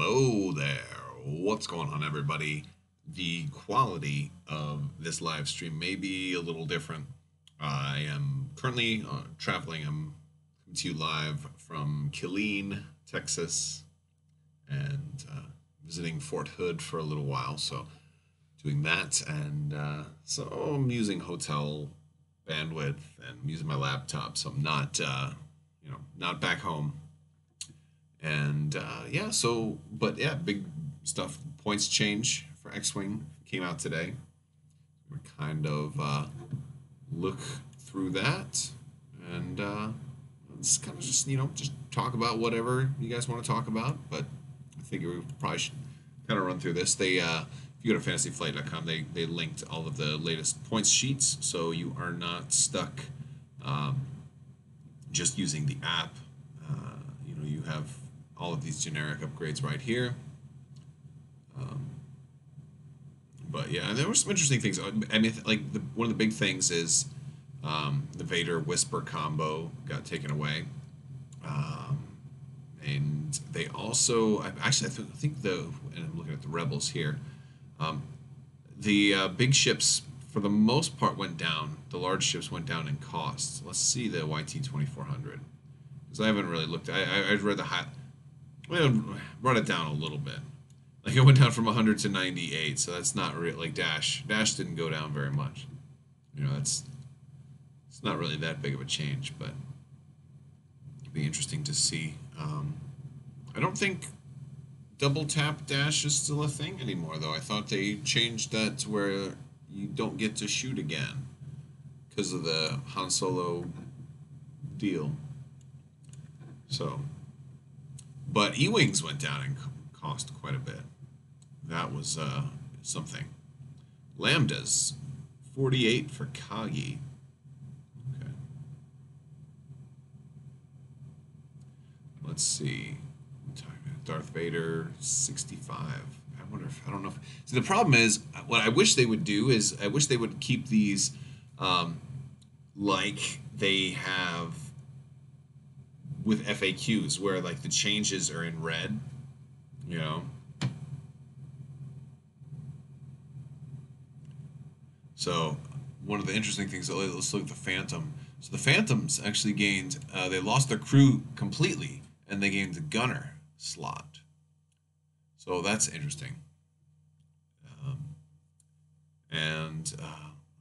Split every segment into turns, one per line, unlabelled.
Hello there. What's going on, everybody? The quality of this live stream may be a little different. I am currently traveling. I'm coming to you live from Killeen, Texas, and visiting Fort Hood for a little while. So, doing that, and so I'm using hotel bandwidth and I'm using my laptop. So I'm not, not back home. And but yeah, big stuff. Points change for X-Wing came out today. We kind of look through that and let's kind of just talk about whatever you guys want to talk about. But I figure we probably should kind of run through this. If you go to fantasyflight.com, they linked all of the latest points sheets, so you are not stuck just using the app. You have all of these generic upgrades right here. But yeah, there were some interesting things. I mean, one of the big things is the Vader Whisper combo got taken away, and they also I think and I'm looking at the Rebels here. The big ships for the most part went down. The large ships went down in cost. Let's see the YT 2400 because I haven't really looked. I read the high. Well, brought it down a little bit. Like it went down from 100 to 98, so that's not real. Like Dash didn't go down very much. It's not really that big of a change, but it'd be interesting to see. I don't think double tap dash is still a thing anymore, though. I thought they changed that to where you don't get to shoot again because of the Han Solo deal. So. But E-Wings went down in cost quite a bit. That was something. Lambdas, 48 for Kagi. Okay. Let's see. Darth Vader, 65. I don't know if... So the problem is, what I wish they would do is, I wish they would keep these like they have with FAQs, where like the changes are in red, So one of the interesting things, let's look at the Phantom. So the Phantoms actually gained, they lost their crew completely, and they gained the gunner slot. So that's interesting. Let's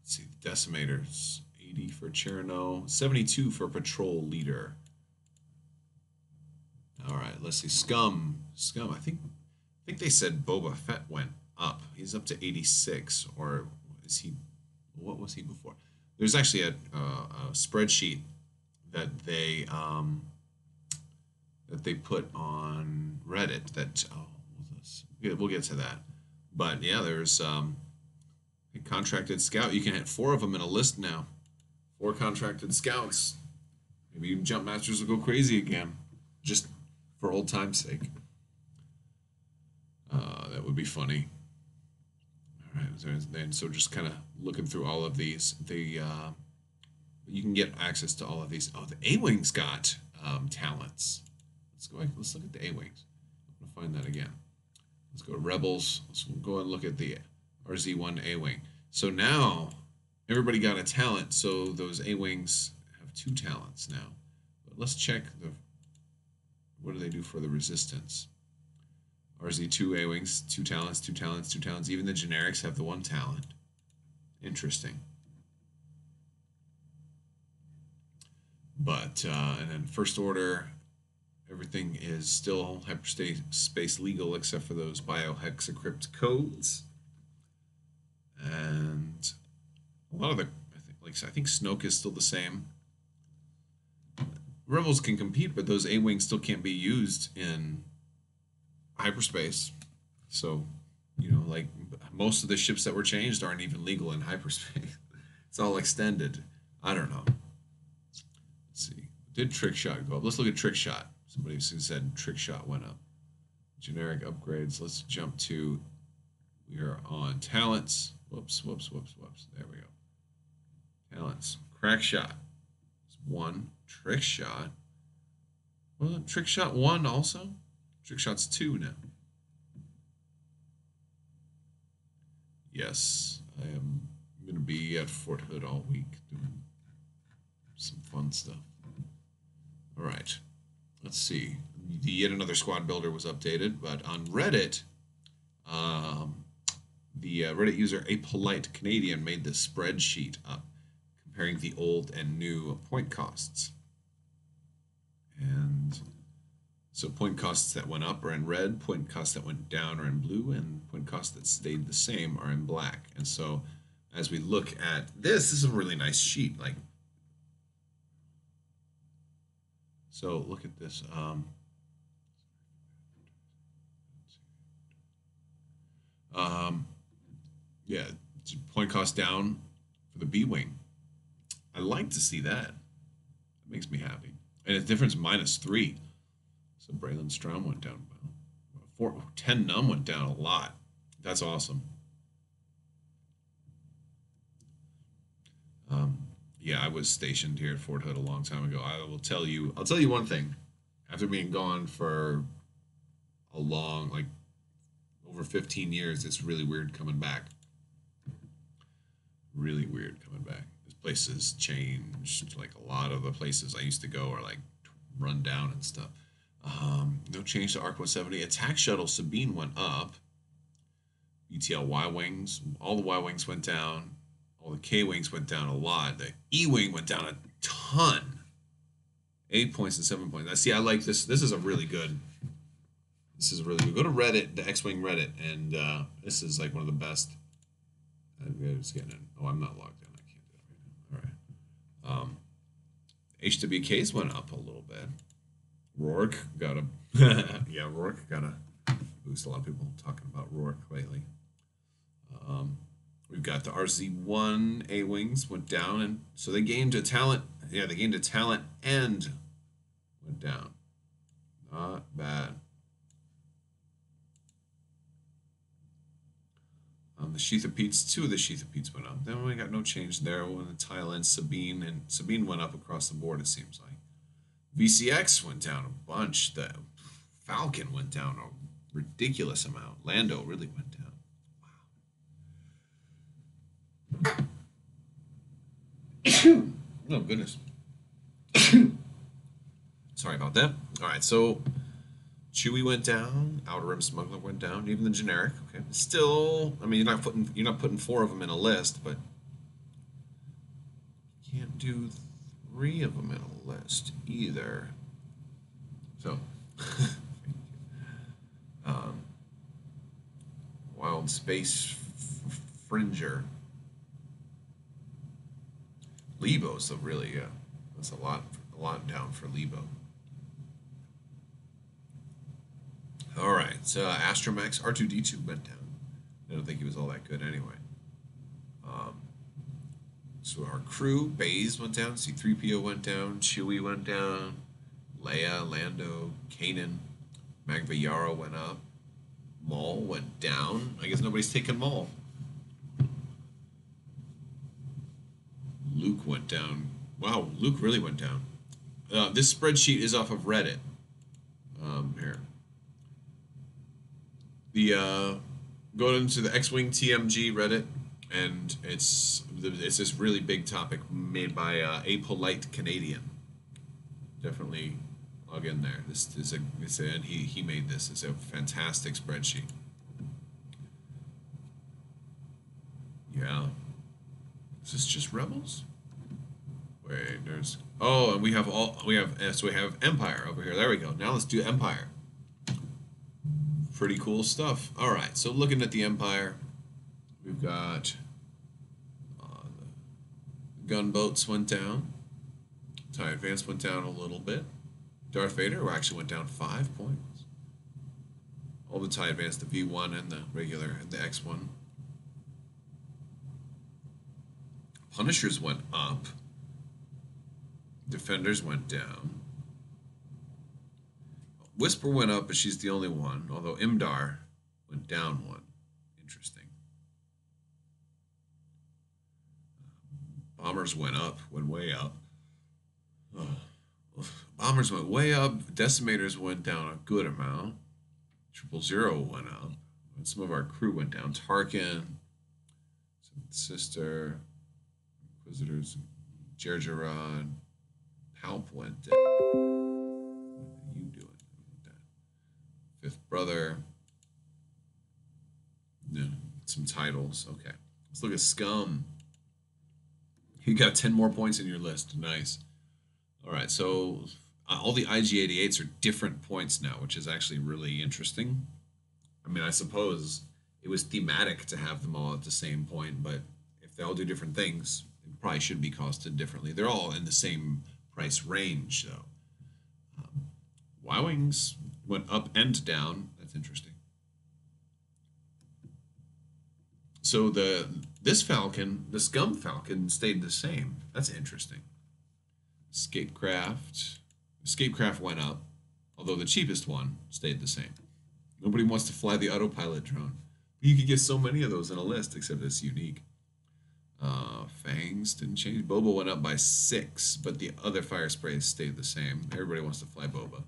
see, the Decimators, 80 for Cherno, 72 for Patrol Leader. All right, let's see. Scum. I think they said Boba Fett went up. He's up to 86, or is he? What was he before? There's actually a spreadsheet that they put on Reddit. We'll get to that. But yeah, there's a contracted scout. You can hit 4 of them in a list now. 4 contracted scouts. Maybe Jump Masters will go crazy again. Just for old time's sake. That would be funny. All right, and so just kind of looking through all of these, you can get access to all of these. Oh, the A-Wings got talents. Let's look at the A-Wings. I'm gonna find that again. Let's go to Rebels. Let's go and look at the RZ1 A-Wing. So now everybody got a talent. So those A-Wings have 2 talents now. But let's check what do they do for the resistance? RZ2 A-Wings, 2 talents, 2 talents, 2 talents. Even the generics have the 1 talent. Interesting. But, and then First Order, everything is still hyperspace legal except for those biohexacrypt codes. And a lot of I think Snoke is still the same. Rebels can compete, but those A-Wings still can't be used in hyperspace. So, like most of the ships that were changed aren't even legal in hyperspace. It's all extended. I don't know. Let's see. Did Trick Shot go up? Let's look at Trick Shot. Somebody said Trick Shot went up. Generic upgrades. Let's jump to, we are on talents. Whoops. There we go. Talents. Crack Shot. 1. Trick Shot. Well, Trick Shot 1 also? Trick Shot's 2 now. Yes, I am going to be at Fort Hood all week doing some fun stuff. All right, let's see. Yet another squad builder was updated, but on Reddit, um, the Reddit user A Polite Canadian made this spreadsheet up comparing the old and new point costs. And so point costs that went up are in red, point costs that went down are in blue, and point costs that stayed the same are in black. And so as we look at this is a really nice sheet. Like, so look at this. Yeah, point cost down for the B wing. I like to see that. That makes me happy. And its difference -3. So Braylon Strom went down. Well, 10 Num went down a lot. That's awesome. Yeah, I was stationed here at Fort Hood a long time ago. I'll tell you one thing. After being gone for a long, like over 15 years, it's really weird coming back. Really weird coming back. This place has changed. Like a lot of the places I used to go are like run down and stuff. No change to Arc 170. Attack Shuttle Sabine went up. ETL Y Wings. All the Y Wings went down. All the K Wings went down a lot. The E Wing went down a ton. 8 points and 7 points. I see. I like this. This is a really good. This is really good. Go to Reddit, the X-Wing Reddit, and this is like one of the best. I'm just getting in. Oh, I'm not logged in. I can't do that right now. All right. HWKs went up a little bit. Rourke got a yeah. Rourke got a boost. A lot of people talking about Rourke lately. We've got the RZ1 A wings went down, and so they gained a talent. Yeah, they gained a talent and went down. Not bad. The Sheathopetes, 2 of the Sheathopetes went up. Then we got no change there. When the Thailand Sabine went up across the board. It seems like VCX went down a bunch. The Falcon went down a ridiculous amount. Lando really went down. Wow. Oh goodness. Sorry about that. All right, so Chewie went down, Outer Rim Smuggler went down, even the generic. Okay, still, I mean, you're not putting 4 of them in a list, but you can't do 3 of them in a list either. So, Wild Space Fringer, Lebo's so really, that's a lot down for Lebo. All right, so Astromech R2D2 went down. I don't think he was all that good anyway. So our crew, Baze went down, C-3PO went down, Chewie went down, Leia, Lando, Kanan, Magva Yara went up, Maul went down. I guess nobody's taking Maul. Luke went down. Wow, Luke really went down. This spreadsheet is off of Reddit. Here. Go into the X-Wing TMG Reddit, and it's this really big topic made by A Polite Canadian. Definitely log in there. And he made this. It's a fantastic spreadsheet. Yeah. Is this just Rebels? Wait, there's and we have Empire over here. There we go. Now let's do Empire. Pretty cool stuff. All right, so looking at the Empire, we've got the gunboats went down. TIE Advance went down a little bit. Darth Vader actually went down 5 points. All the TIE Advance, the V1 and the regular and the X1. Punishers went up. Defenders went down. Whisper went up, but she's the only one, although Imdar went down 1. Interesting. Bombers went way up. Bombers went way up. Decimators went down a good amount. 000 went up. And some of our crew went down. Tarkin, Sister, Inquisitors, Gergerod, Palp went down. What are you doing? Fifth brother. Yeah, some titles. Okay. Let's look at Scum. You got 10 more points in your list. Nice. All right, so all the IG-88s are different points now, which is actually really interesting. I mean, I suppose it was thematic to have them all at the same point, but if they all do different things, they probably should be costed differently. They're all in the same price range, though. Y-Wings went up and down. That's interesting. So this Falcon, the Scum Falcon, stayed the same. That's interesting. Escapecraft went up, although the cheapest one stayed the same. Nobody wants to fly the autopilot drone. You could get so many of those in a list, except it's unique. Fangs didn't change. Boba went up by 6, but the other fire sprays stayed the same. Everybody wants to fly Boba.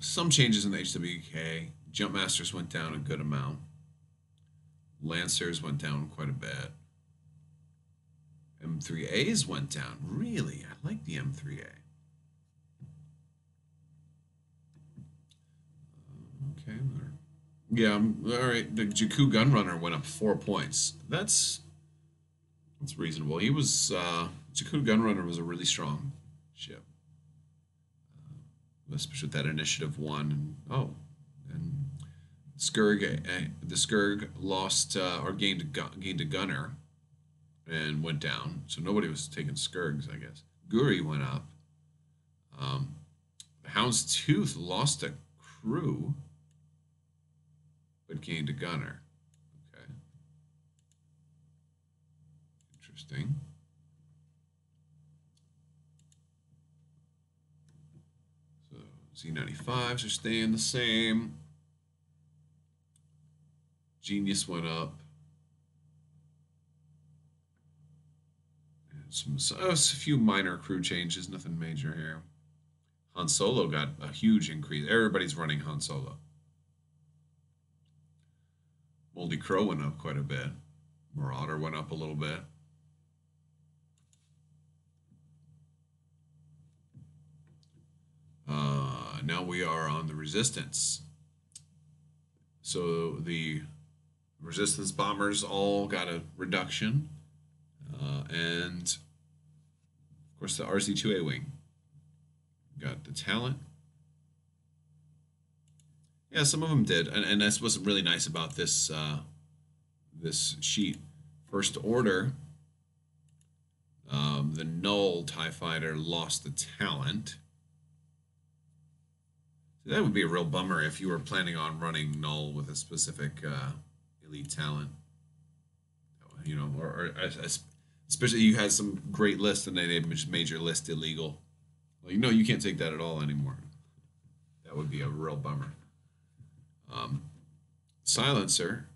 Some changes in the HWK. Jumpmasters went down a good amount. Lancers went down quite a bit. M3As went down. Really? I like the M3A. Okay. Yeah, all right. The Jakku Gunrunner went up 4 points. That's reasonable. He was Jakku Gunrunner was a really strong ship, especially with that Initiative 1. And Skurg, the Skurg lost or gained a gunner and went down. So nobody was taking Skurgs, I guess. Guri went up. Houndstooth lost a crew, but gained a gunner. Okay. Interesting. So Z95s are staying the same. Genius went up. A few minor crew changes, nothing major here. Han Solo got a huge increase. Everybody's running Han Solo. Moldy Crow went up quite a bit. Marauder went up a little bit. Now we are on the Resistance. So the Resistance bombers all got a reduction. And of course the RC-2A wing got the talent. Yeah, some of them did, and that's what's really nice about this this sheet. First Order, the Null TIE Fighter lost the talent. So that would be a real bummer if you were planning on running Null with a specific elite talent. You know, or especially you had some great lists and they just made your list illegal. Well, you know you can't take that at all anymore. That would be a real bummer. Silencer.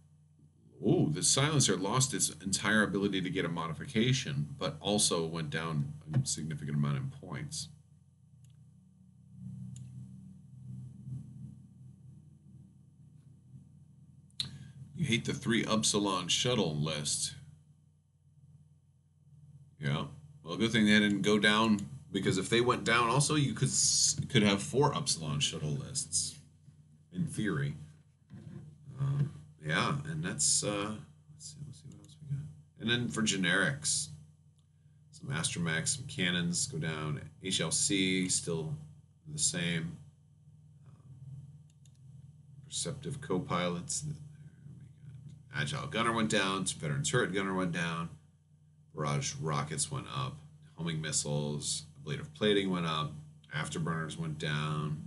Oh, the Silencer lost its entire ability to get a modification, but also went down a significant amount in points. You hate the 3 Upsilon shuttle list. Yeah. Well, good thing they didn't go down, because if they went down also, you could have 4 Upsilon shuttle lists, in theory. Yeah, and that's, let's see what else we got. And then for generics, some Astromechs, some cannons go down. HLC, still the same. Perceptive co-pilots. Agile Gunner went down. Veteran Turret Gunner went down. Barrage Rockets went up. Homing Missiles, Ablative Plating went up. Afterburners went down.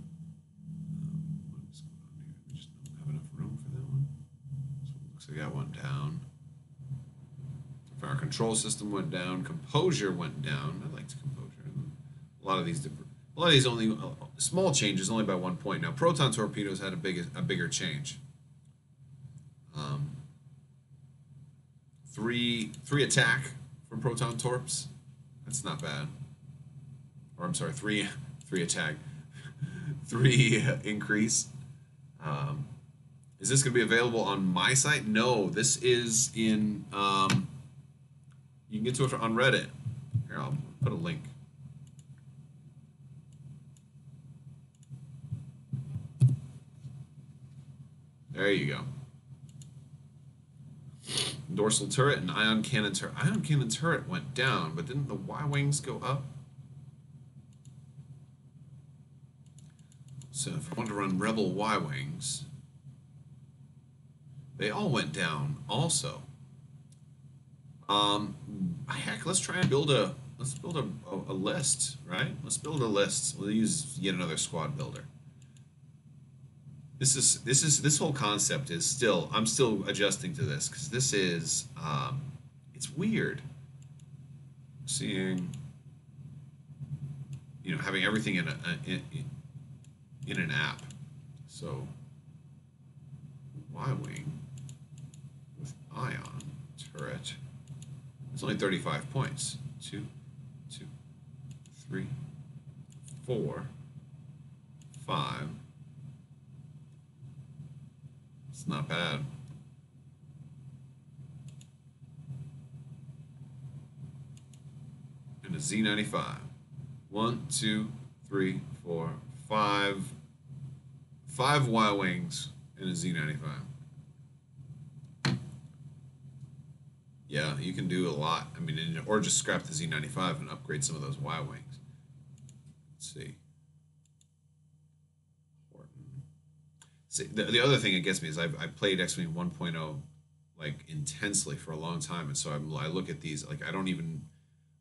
What's going on here? We just don't have enough room for that one. So it looks like that went down. Fire Control System went down. Composure went down. I liked Composure. A lot of these only small changes, only by 1 point. Now Proton Torpedoes had a bigger change. 3 attack from Proton Torps. That's not bad. Or I'm sorry, 3 attack. 3 increase. Is this going to be available on my site? No, this is in. You can get to it on Reddit. Here, I'll put a link. There you go. Dorsal turret and ion cannon turret. Ion cannon turret went down, but didn't the Y-wings go up? So if I want to run Rebel Y-wings, they all went down also. Heck, let's try and build a list, right? Let's build a list. We'll use yet another squad builder. This whole concept is still, I'm still adjusting to this because this is it's weird seeing, you know, having everything in an app. So Y-wing with ion turret. It's only 35 points. 2, 2, 3, 4, 5. It's not bad. And a Z95. 1, 2, 3, 4, 5. 5 Y-wings and a Z95. Yeah, you can do a lot. I mean, or just scrap the Z95 and upgrade some of those Y-wings. Let's see. See, the other thing that gets me is I played X-Wing 1.0 like intensely for a long time, and so I look at these like I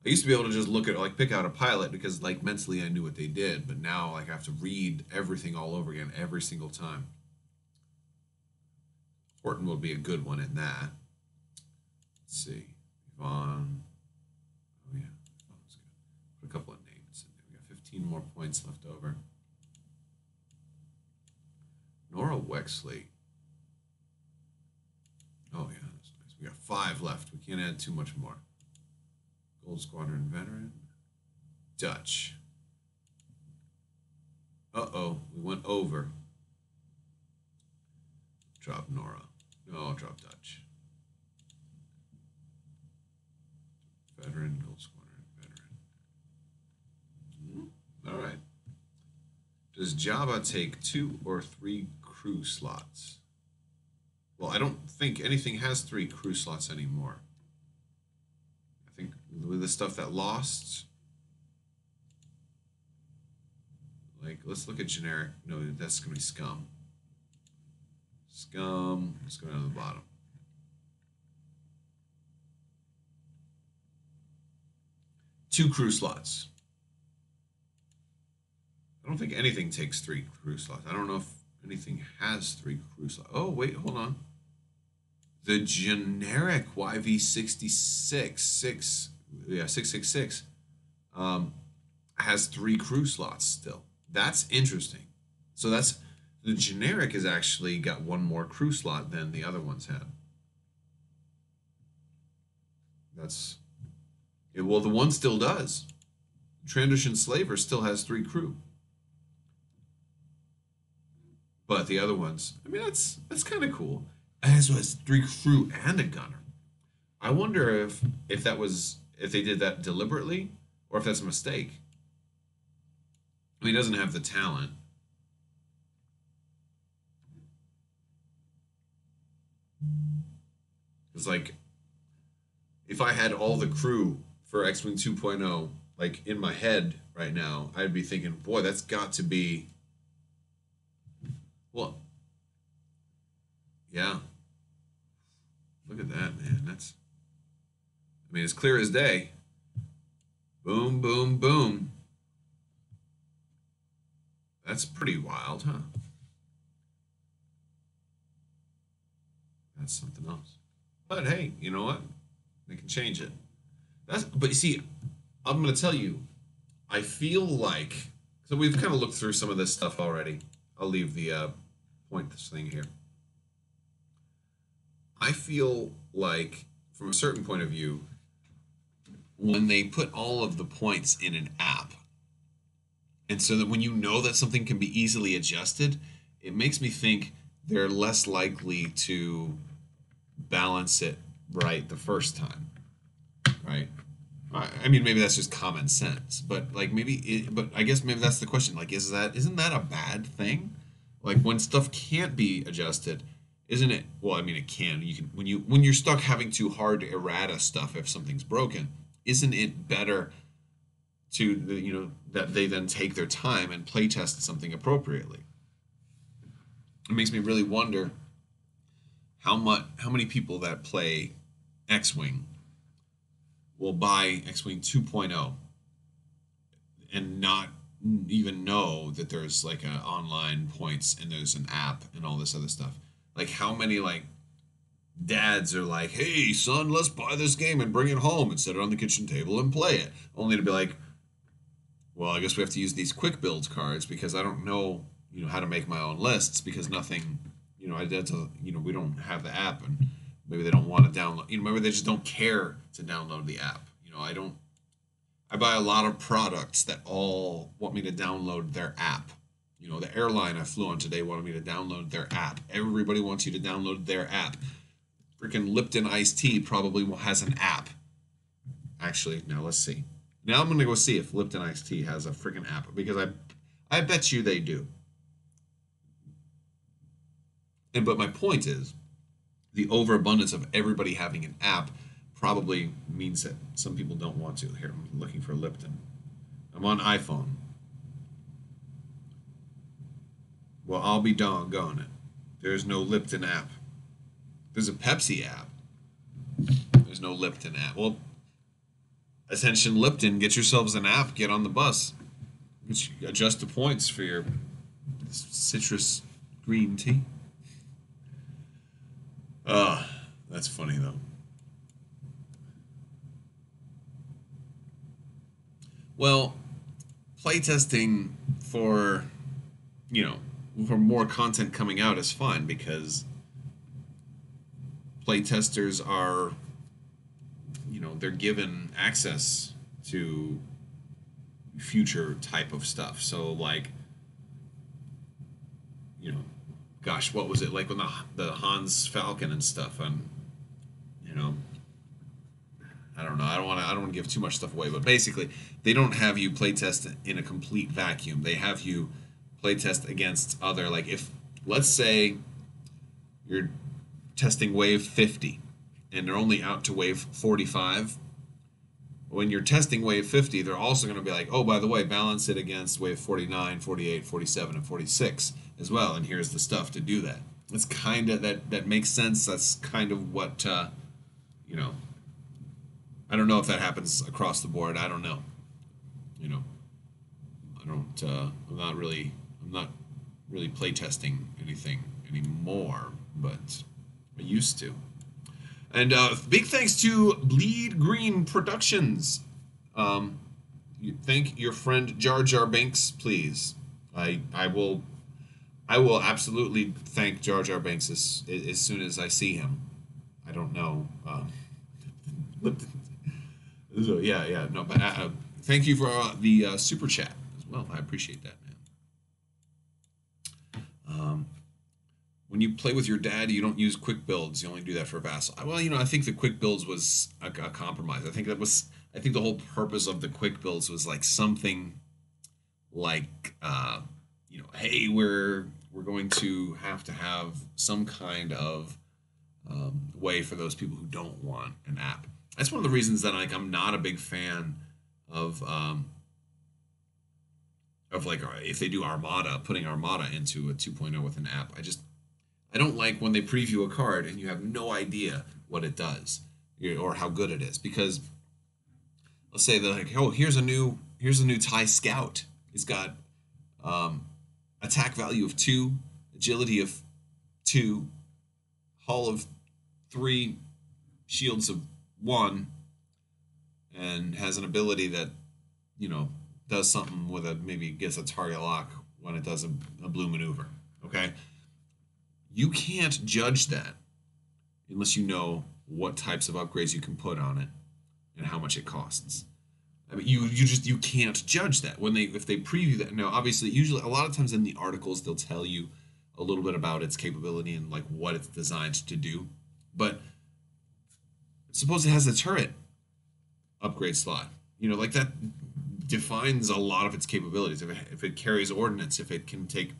used to be able to just look at like pick out a pilot because like mentally I knew what they did, but now like I have to read everything all over again every single time. Horton will be a good one in that. Let's see, Yvonne. Oh yeah, Yvonne's good. Put a couple of names in there. We got 15 more points left over. Nora Wexley. Oh yeah, that's nice. We got 5 left. We can't add too much more. Gold Squadron veteran. Dutch. Uh-oh, we went over. Drop Nora. No, I'll drop Dutch. Veteran, Gold Squadron, veteran. All right. Does Jabba take 2 or 3 crew slots? Well, I don't think anything has 3 crew slots anymore. I think with the stuff that lost, like, let's look at generic. No, that's going to be Scum. Scum, let's go down to the bottom. Two crew slots. I don't think anything takes 3 crew slots. I don't know if anything has 3 crew slots. Oh, wait, hold on. The generic YV66, 666, has 3 crew slots still. That's interesting. So that's, the generic has actually got 1 more crew slot than the other ones had. That's, yeah, well, the one still does. Transition Slaver still has 3 crew. But the other ones, I mean, that's kind of cool. It has 3 crew and a gunner. I wonder if that was, if they did that deliberately or if that's a mistake. I mean, he doesn't have the talent. It's like, if I had all the crew for X-Wing 2.0, like in my head right now, I'd be thinking, boy, that's got to be, well, yeah. Look at that, man. That's, I mean, it's clear as day. Boom, boom, boom. That's pretty wild, huh? That's something else. But hey, you know what? They can change it. But you see, I'm going to tell you, I feel like, so we've kind of looked through some of this stuff already. I'll leave the point this thing here. I feel like, from a certain point of view, when they put all of the points in an app, and so that when you know that something can be easily adjusted, it makes me think they're less likely to balance it right the first time, right? I mean, maybe that's just common sense, but like but I guess maybe that's the question. Like, isn't that a bad thing? Like when stuff can't be adjusted, isn't it? Well, I mean, it can. You can when you're stuck having to hard errata stuff if something's broken. Isn't it better to that they then take their time and play test something appropriately? It makes me really wonder how many people that play X-Wing will buy X-Wing 2.0 and not even know that there's like a online points and there's an app and all this other stuff. Like how many like dads are like, "Hey son, let's buy this game and bring it home and set it on the kitchen table and play it," only to be like, "Well, I guess we have to use these quick build cards because I don't know, how to make my own lists because nothing, we don't have the app and maybe they don't want to download, maybe they just don't care to download the app. I buy a lot of products that all want me to download their app. The airline I flew on today wanted me to download their app. Everybody wants you to download their app. Freaking Lipton iced tea probably has an app. Actually, now let's see. Now I'm going to go see if Lipton iced tea has a freaking app because I bet you they do. But my point is, the overabundance of everybody having an app probably means that some people don't want to. Here, I'm looking for Lipton. I'm on iPhone. Well, I'll be doggone it. There's no Lipton app. There's a Pepsi app. There's no Lipton app. Well, attention Lipton, get yourselves an app, get on the bus. Adjust the points for your citrus green tea. That's funny though. Well, playtesting for more content coming out is fine because playtesters are they're given access to future type of stuff. So like gosh, what was it like when the Hans Falcon and stuff and I don't know. I don't want to give too much stuff away, but basically, they don't have you playtest in a complete vacuum. They have you playtest against other, like if let's say you're testing wave 50 and they're only out to wave 45. When you're testing wave 50, they're also going to be like, "Oh, by the way, balance it against wave 49, 48, 47 and 46 as well, and here's the stuff to do that." It's kind of that makes sense. That's kind of what I don't know if that happens across the board. I don't know. I'm not really playtesting anything anymore, but I used to. And big thanks to Bleed Green Productions. Thank your friend Jar Jar Banks, please. I will absolutely thank Jar Jar Banks as soon as I see him. I don't know. So yeah, no, but thank you for the super chat as well. I appreciate that, man. When you play with your dad, you don't use quick builds. You only do that for Vassal. Well, I think the quick builds was a compromise. I think the whole purpose of the quick builds was like something like, hey, we're going to have some kind of way for those people who don't want an app. That's one of the reasons that I'm not a big fan of like if they do Armada, putting Armada into a 2.0 with an app. I don't like when they preview a card and you have no idea what it does or how good it is, because let's say they're like, "Oh, here's a new TIE Scout. It's got attack value of 2, agility of 2, hull of 3, shields of 1, and has an ability that does something with maybe gets a target lock when it does a blue maneuver." Okay, you can't judge that unless you know what types of upgrades you can put on it and how much it costs. I mean, you can't judge that if they preview that. Now, obviously, usually a lot of times in the articles they'll tell you, a little bit about its capability and like what it's designed to do. But suppose it has a turret upgrade slot. You know, like that defines a lot of its capabilities. If it carries ordnance, if it can take,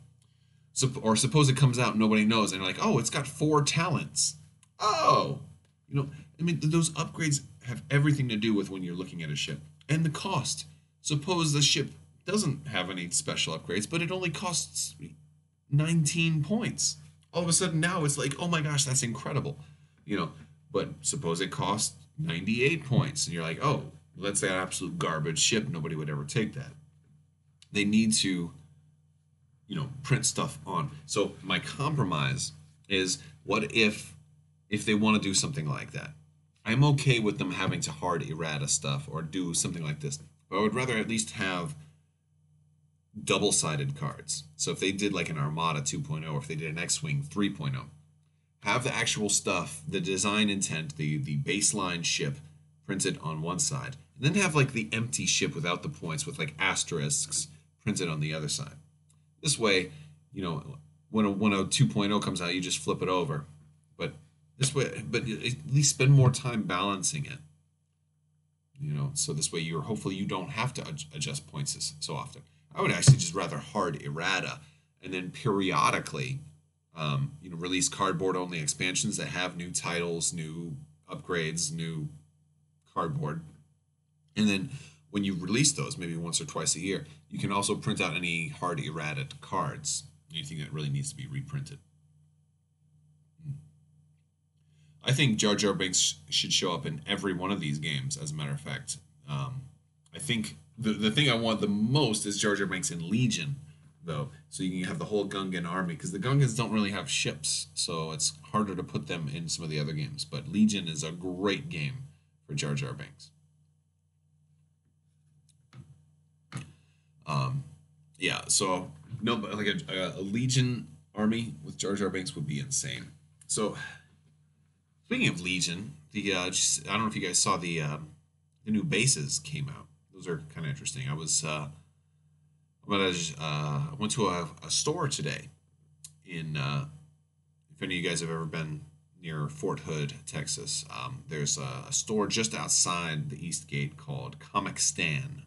or suppose it comes out and nobody knows, and you're like, oh, it's got 4 talents. Oh, you know, I mean, those upgrades have everything to do with when you're looking at a ship and the cost. Suppose the ship doesn't have any special upgrades, but it only costs 19 points. All of a sudden now it's like, oh my gosh, that's incredible, you know. But suppose it costs 98 points, and you're like, oh, that's that absolute garbage ship. Nobody would ever take that. They need to, you know, print stuff on. So my compromise is, what if they want to do something like that? I'm okay with them having to hard errata stuff or do something like this, but I would rather at least have double-sided cards. So if they did like an Armada 2.0, or if they did an X-Wing 3.0, have the actual stuff, the design intent, the baseline ship printed on one side, and then have like the empty ship without the points with like asterisks printed on the other side. This way, you know, when a 2.0 comes out, you just flip it over. But this way, but at least spend more time balancing it. You know, so this way hopefully you don't have to adjust points so often. I would actually just rather hard errata, and then periodically, you know, release cardboard only expansions that have new titles, new upgrades, new cardboard. And then when you release those, maybe once or twice a year, you can also print out any hard errata cards, anything that really needs to be reprinted. I think Jar Jar Binks should show up in every one of these games, as a matter of fact. I think the thing I want the most is Jar Jar Binks in Legion, though, so you can have the whole Gungan army, because the Gungans don't really have ships, so it's harder to put them in some of the other games. But Legion is a great game for Jar Jar Binks. Yeah, so no, but like a Legion army with Jar Jar Binks would be insane. So speaking of Legion, I don't know if you guys saw the new bases came out. Those are kind of interesting. I went to a store today in if any of you guys have ever been near Fort Hood, Texas. There's a store just outside the East Gate called Comic Stan.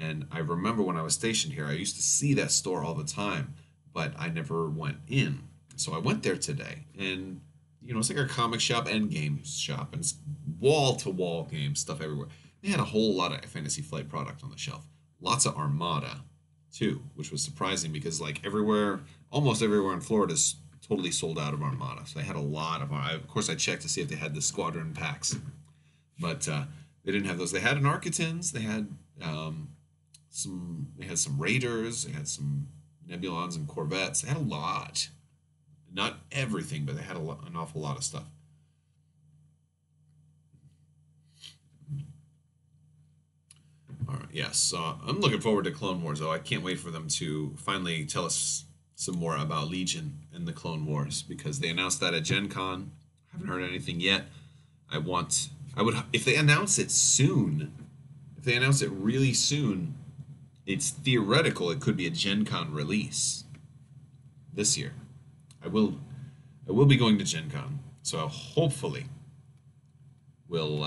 And I remember when I was stationed here, I used to see that store all the time, but I never went in. So I went there today, and you know, it's like a comic shop and game shop, and it's wall-to-wall games, stuff everywhere. They had a whole lot of Fantasy Flight product on the shelf. Lots of Armada, too, which was surprising because like everywhere, almost everywhere in Florida is totally sold out of Armada. So they had a lot of, of course I checked to see if they had the Squadron packs, but they didn't have those. They had an Architans, they had some Raiders, they had some Nebulons and Corvettes. They had a lot. Not everything, but they had an awful lot of stuff. All right, yes. I'm looking forward to Clone Wars, though. I can't wait for them to finally tell us some more about Legion and the Clone Wars, because they announced that at Gen Con. Haven't heard anything yet. If they announce it soon, if they announce it really soon, it's theoretical it could be a Gen Con release this year. I will be going to Gen Con, so hopefully we'll,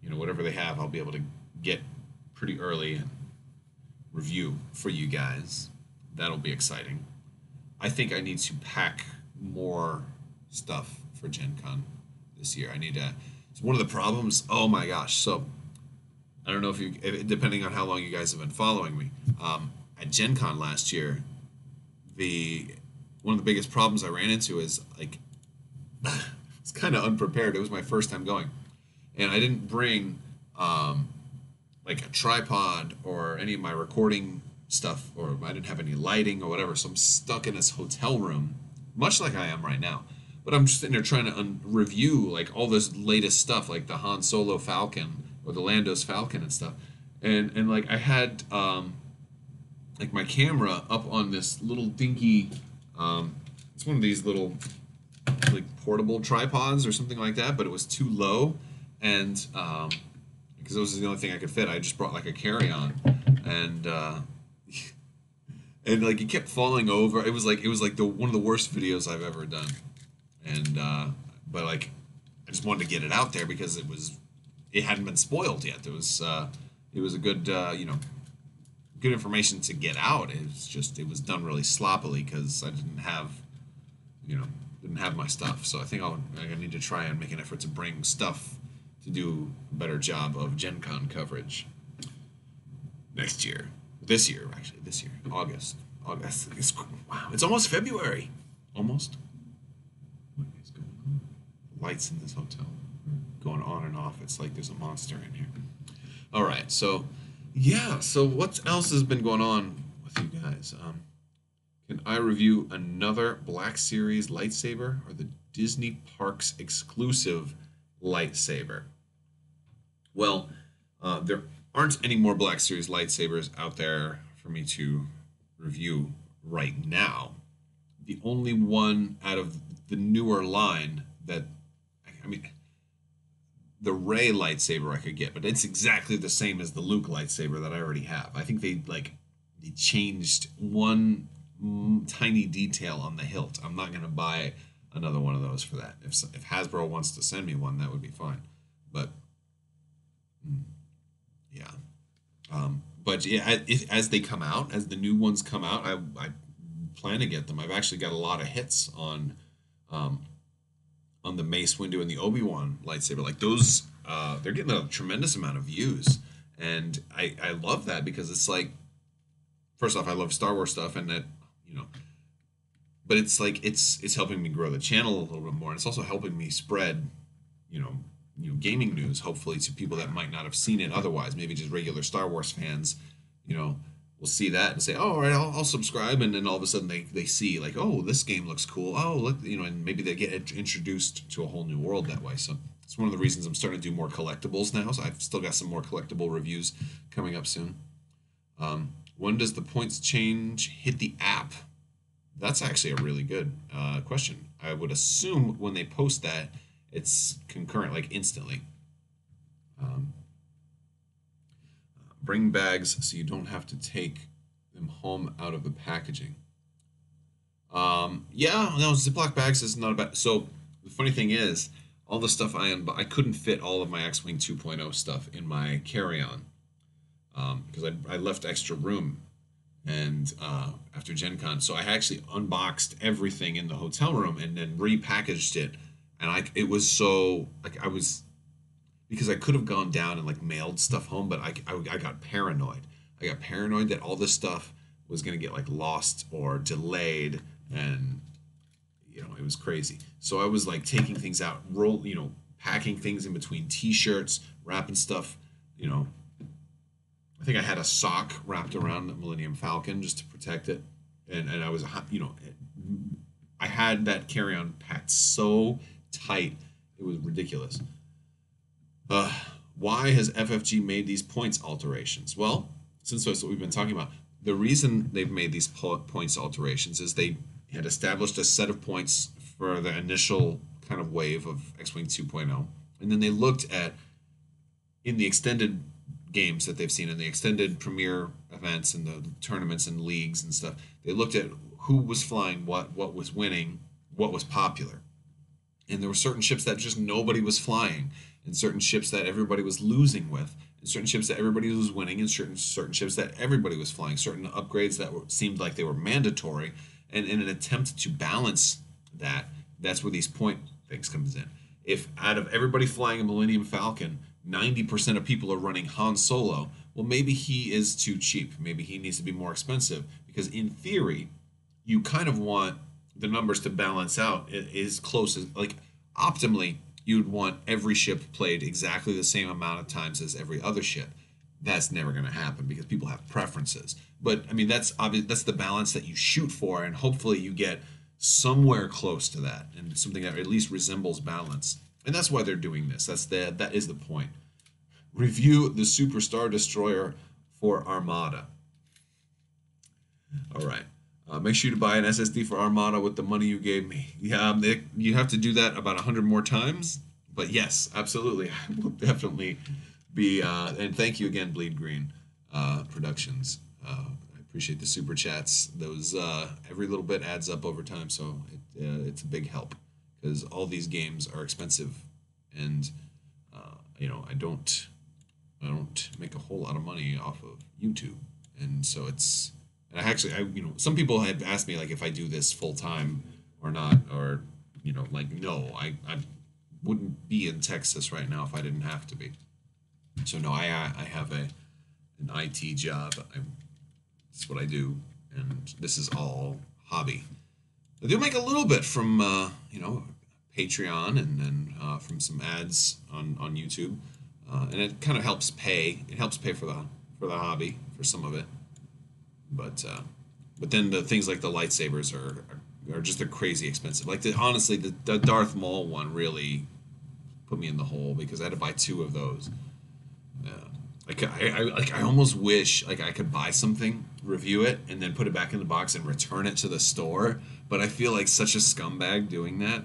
you know, whatever they have, I'll be able to get pretty early and review for you guys. That'll be exciting. I think I need to pack more stuff for Gen Con this year. It's one of the problems. Oh my gosh. So I don't know depending on how long you guys have been following me, at Gen Con last year, one of the biggest problems I ran into is like, it's kind of unprepared. It was my first time going, and I didn't bring like a tripod or any of my recording stuff, or I didn't have any lighting or whatever. So I'm stuck in this hotel room, much like I am right now. But I'm just sitting there trying to review like all this latest stuff, like the Han Solo Falcon or the Lando's Falcon and stuff, and like I had like my camera up on this little dinky. It's one of these little like portable tripods or something like that, but it was too low, and because it was the only thing I could fit, I just brought like a carry-on, and and like it kept falling over. It was like the one of the worst videos I've ever done, and but like I just wanted to get it out there because it hadn't been spoiled yet. It was a good good information to get out. It was done really sloppily because I you know didn't have my stuff. So I think I need to try and make an effort to bring stuff to do a better job of Gen Con coverage next year. This year, actually, August. Wow, it's almost February. Almost. What is going on? Lights in this hotel are going on and off. It's like there's a monster in here. All right, so yeah, so what else has been going on with you guys? Can I review another Black Series lightsaber or the Disney Parks exclusive lightsaber? Well, there aren't any more Black Series lightsabers out there for me to review right now. The only one out of the newer line that, I mean, the Rey lightsaber I could get, but it's exactly the same as the Luke lightsaber that I already have. I think they changed one tiny detail on the hilt. I'm not gonna buy another one of those for that. If Hasbro wants to send me one, that would be fine. But yeah, but yeah, as they come out, as the new ones come out, I plan to get them. I've actually got a lot of hits on the Mace Windu and the Obi-Wan lightsaber. Like those, they're getting a tremendous amount of views, and I love that because it's like, first off, I love Star Wars stuff, and that but it's like it's helping me grow the channel a little bit more, and it's also helping me spread, gaming news, hopefully to people that might not have seen it otherwise. Maybe just regular Star Wars fans, will see that and say, "Oh, all right, I'll subscribe," and then all of a sudden they see like, "Oh, this game looks cool. Oh, look," and maybe they get introduced to a whole new world that way. So it's one of the reasons I'm starting to do more collectibles now. So I've still got some more collectible reviews coming up soon. When does the points change hit the app? That's actually a really good question. I would assume when they post that, it's concurrent, like instantly. Bring bags so you don't have to take them home out of the packaging. Yeah, no, Ziploc bags is not a bad. So the funny thing is, all the stuff I couldn't fit all of my X-Wing 2.0 stuff in my carry-on because I left extra room and after Gen Con, so I actually unboxed everything in the hotel room and then repackaged it, and it was so like because I could have gone down and like mailed stuff home, but I got paranoid. I got paranoid that all this stuff was gonna get like lost or delayed, and it was crazy. So I was like taking things out, packing things in between T-shirts, wrapping stuff. I think I had a sock wrapped around the Millennium Falcon just to protect it, and I was I had that carry-on packed so tight it was ridiculous. Why has FFG made these points alterations? Well, since that's what we've been talking about, the reason they've made these points alterations is they had established a set of points for the initial kind of wave of X-Wing 2.0, and then they looked at, in the extended games that they've seen, in the extended premiere events and the tournaments and leagues and stuff, they looked at who was flying what was winning, what was popular. And there were certain ships that just nobody was flying, and certain ships that everybody was losing with, and certain ships that everybody was winning, and certain ships that everybody was flying, certain upgrades that seemed like they were mandatory. And in an attempt to balance that's where these point things comes in. If out of everybody flying a Millennium Falcon, 90% of people are running Han Solo, well, maybe he is too cheap. Maybe he needs to be more expensive, because in theory, you kind of want the numbers to balance out as close as, like, optimally, you'd want every ship played exactly the same amount of times as every other ship. That's never going to happen because people have preferences. But I mean, that's obvious. That's the balance that you shoot for, and hopefully you get somewhere close to that, and something that at least resembles balance. And that's why they're doing this. That is the point. Review the Super Star Destroyer for Armada. All right. Make sure to buy an SSD for Armada with the money you gave me. Yeah, you have to do that about 100 more times. But yes, absolutely. I will definitely be. And thank you again, Bleed Green Productions. I appreciate the super chats. Those every little bit adds up over time, so it's a big help because all these games are expensive, and I don't make a whole lot of money off of YouTube, and so and some people had asked me like if I do this full time or not, or like no, I wouldn't be in Texas right now if I didn't have to be. So no, I have an IT job. That's what I do, and this is all hobby. I do make a little bit from Patreon and then from some ads on YouTube, and it kind of helps pay. It helps pay for the hobby for some of it, but then the things like the lightsabers are just crazy expensive. Like honestly, the Darth Maul one really put me in the hole because I had to buy two of those. I almost wish like I could buy something, review it, and then put it back in the box and return it to the store. But I feel like such a scumbag doing that.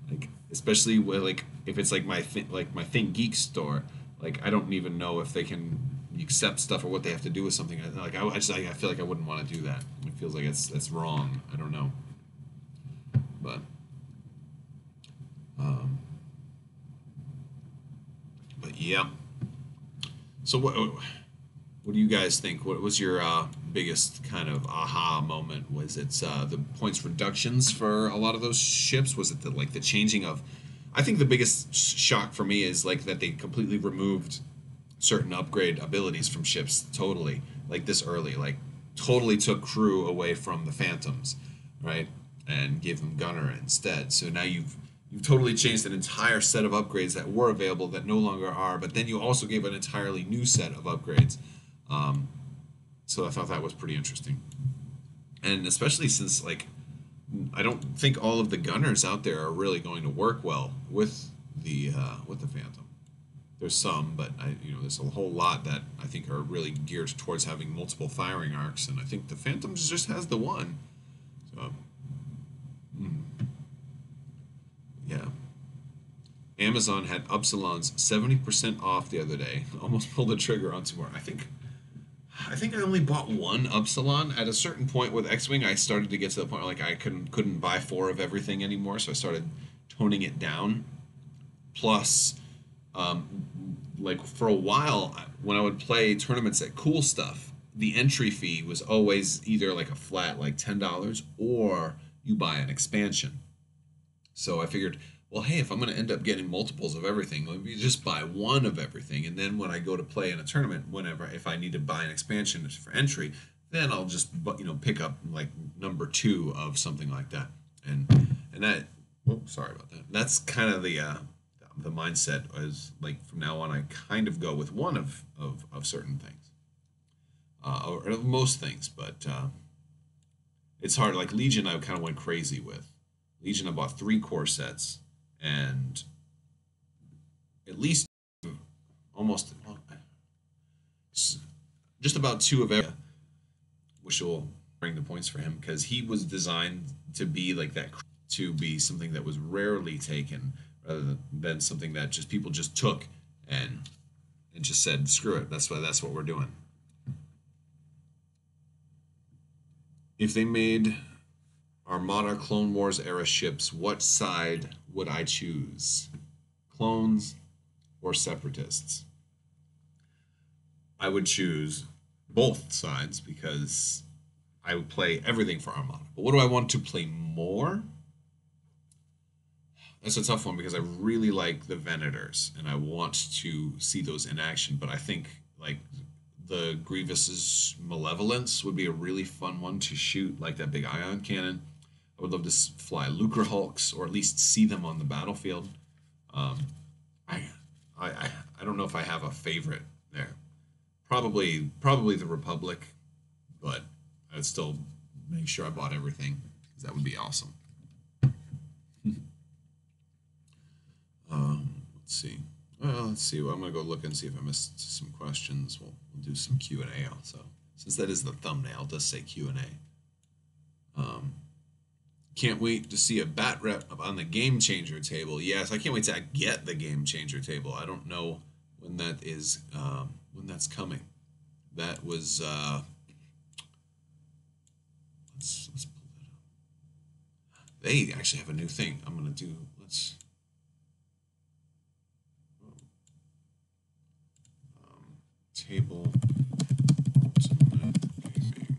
Like especially with like if it's like my Think Geek store, like I don't even know if they can accept stuff or what they have to do with something. I feel like I wouldn't want to do that. It feels like that's wrong. I don't know, but um, but yeah. So what do you guys think? What was your biggest kind of aha moment? Was it the points reductions for a lot of those ships? Was it the changing of? I think the biggest shock for me is like that they completely removed certain upgrade abilities from ships totally, like this early, like totally took crew away from the Phantoms, right, and gave them gunner instead. So now you've totally changed an entire set of upgrades that were available that no longer are, but then you also gave an entirely new set of upgrades. So I thought that was pretty interesting, and especially since like I don't think all of the gunners out there are really going to work well with the Phantom. There's some, but there's a whole lot that I think are really geared towards having multiple firing arcs, and I think the Phantom just has the one. So, yeah. Amazon had Upsilon's 70% off the other day. Almost pulled the trigger on some more. I think I only bought one Upsilon. At a certain point with X-Wing, I started to get to the point where like I couldn't buy four of everything anymore, so I started toning it down. Plus, like for a while, when I would play tournaments at Cool Stuff, the entry fee was always either like a flat like $10 or you buy an expansion. So I figured, well, hey, if I'm going to end up getting multiples of everything, let me just buy one of everything. And then when I go to play in a tournament, if I need to buy an expansion for entry, then I'll just, pick up like number 2 of something like that. And that, sorry about that. That's kind of the mindset is like from now on, I kind of go with one of certain things, or of most things, but it's hard. Like Legion, I kind of went crazy with. Legion, I bought 3 core sets and at least almost just about 2 of every, which will bring the points for him because he was designed to be like that, to be something that was rarely taken rather than something that just people just took and just said screw it, that's what we're doing. If they made Armada Clone Wars era ships, what side would I choose? Clones or Separatists? I would choose both sides because I would play everything for Armada. But what do I want to play more? That's a tough one because I really like the Venators and I want to see those in action. But I think like the Grievous's Malevolence would be a really fun one to shoot, like that big ion cannon. I would love to fly Lucre Hulks or at least see them on the battlefield. I don't know if I have a favorite there. Probably the Republic, but I'd still make sure I bought everything because that would be awesome. Let's see. Well, let's see. Well, I'm gonna go look and see if I missed some questions. We'll do some Q&A also. Since that is the thumbnail, it does say Q&A. Can't wait to see a bat rep on the Game Changer table. Yes, I can't wait to get the Game Changer table. I don't know when that is, when that's coming. That was Let's pull that up. They actually have a new thing. I'm gonna do. Let's. Table Ultimate Gaming.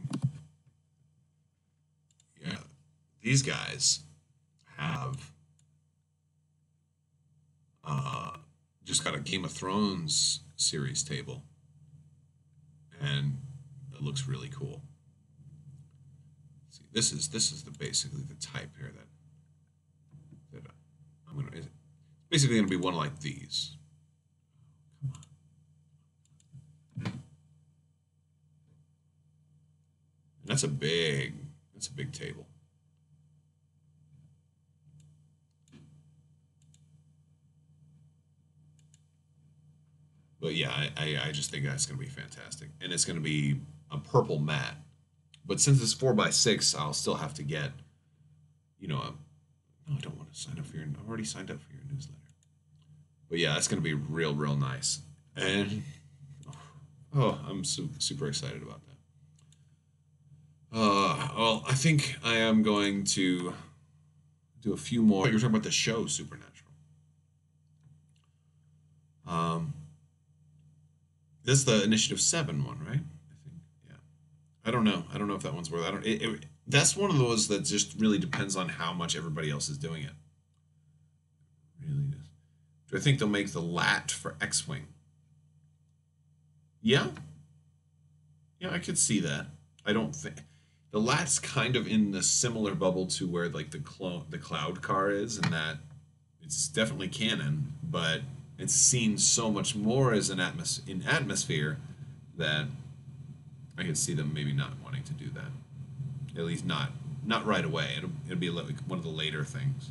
Yeah, these guys have just got a Game of Thrones series table, and it looks really cool. See, this is basically the type here that I'm gonna. It's basically gonna be one like these. And that's a big table. But yeah, I just think that's going to be fantastic. And it's going to be a purple matte. But since it's 4x6, I'll still have to get, no, I don't want to sign up for your, I've already signed up for your newsletter. But yeah, that's going to be real nice. And, oh, I'm super excited about that. Well, I think I am going to do a few more. You're talking about the show Supernatural. This is the Initiative 7 one, right? I think, yeah. I don't know. I don't know if that one's worth. That's one of those that just really depends on how much everybody else is doing it. Really does. Do I think they'll make the lat for X-Wing? Yeah. Yeah, I could see that. I don't think the lat's kind of in the similar bubble to where like the cloud car is, and that it's definitely canon, but it's seen so much more as an atmosphere that I could see them maybe not wanting to do that. At least not right away. It'll be like one of the later things.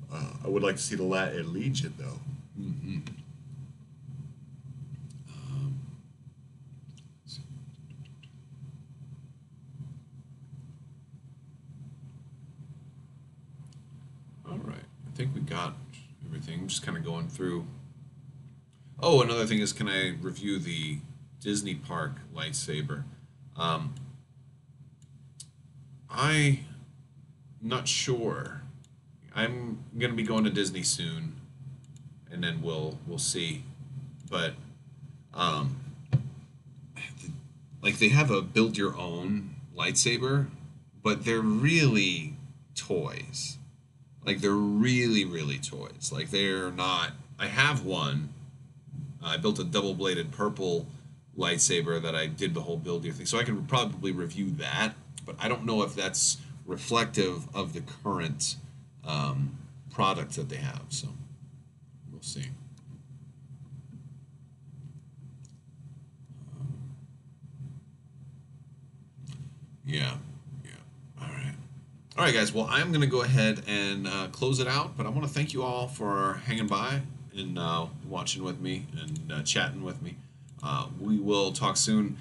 I would like to see the lat at Legion though. Mm-hmm. All right, I think we got everything. Just kind of going through. Oh, another thing is, can I review the Disney Park lightsaber? I'm not sure. I'm gonna be going to Disney soon, and then we'll see. But like they have a build your own lightsaber, but they're really toys. Like they're really toys. Like they're not. I have one. I built a double-bladed purple lightsaber that I did the whole build your thing, so I can probably review that. But I don't know if that's reflective of the current product that they have. So we'll see. Yeah. All right, guys. Well, I'm going to go ahead and close it out, but I want to thank you all for hanging by and watching with me and chatting with me. We will talk soon.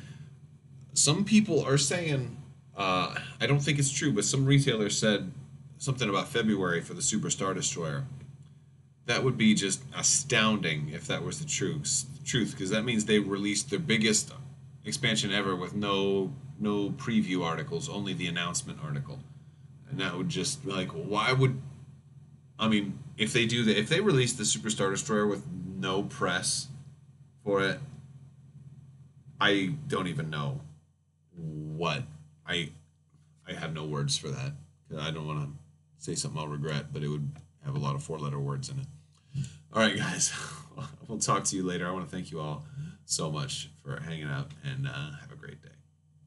Some people are saying, I don't think it's true, but some retailers said something about February for the Super Star Destroyer. That would be just astounding if that was the truth, because that means they released their biggest expansion ever with no preview articles, only the announcement article. And that would just be like, why would... I mean, if they do that, if they release the Super Star Destroyer with no press for it, I don't even know what... I have no words for that. I don't want to say something I'll regret, but it would have a lot of 4-letter words in it. All right, guys. We'll talk to you later. I want to thank you all so much for hanging out, and have a great day.